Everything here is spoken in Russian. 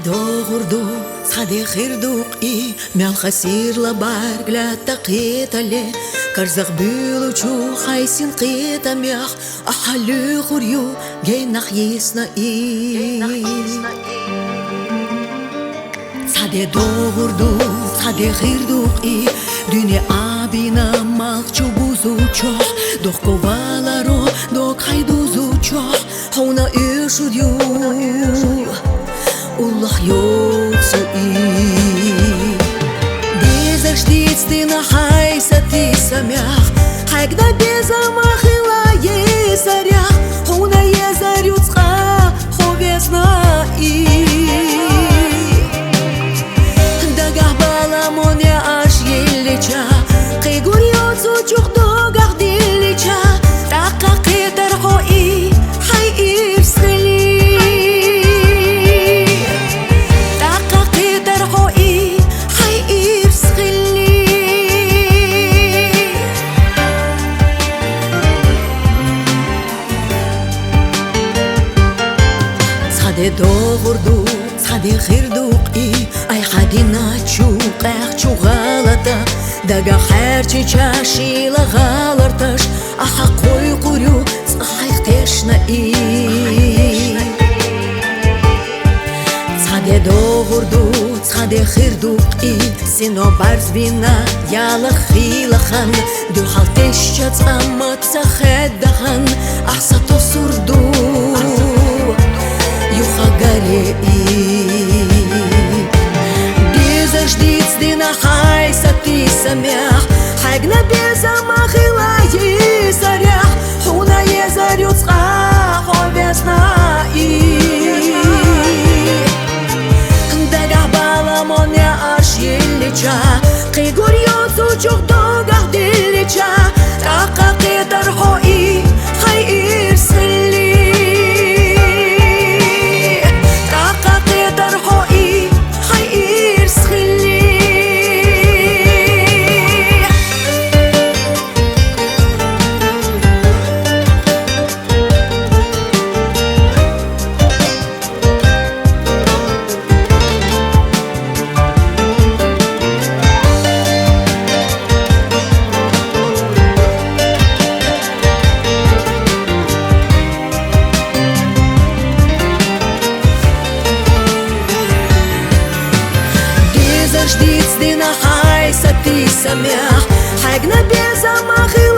دغردو صدي خيردوق مال خسير لبارق لا تقيت عليه كرزق بيلو شو خايسين قيتا ميخ أحلو خوريو جاي نخيسنا صدي دغردو صدي خيردوق دنيا أبينا مالك بوزو چوح دوخ كوالارو دوخ خيدوزو چوح هونا إيشو ديو الله يوصو Безер ждить ты на хайса ты самях Хайгда безамах и лае зарях Хуна е зарюцха ховесна Дагах баламоне аш елеча Кыгурьёцу чухдогах дилеча Такка кытар хои хай ирсхили دغردو صدي خيردوق أي حدي ناتشوق أخشو غلطة دقا خيرتي تشاشي لغالرتش أحقوي قريو صحيح تشنا صدي دغردو صدي خيردوق سينو بارز بينا يالا خيلخان دو حالتش تسقمت سخدخان أحسطو سردو Безер ждить ты на хайса ты самях Хайгна безамах и лае зарях Хуна е зарюцха ховесна Дагах баламоне аш елеча Кыгурьёцу чухдогах дилеча Такка кытар хои хай ирсхили ждить ты на хайса ты самях Хайгна безамах и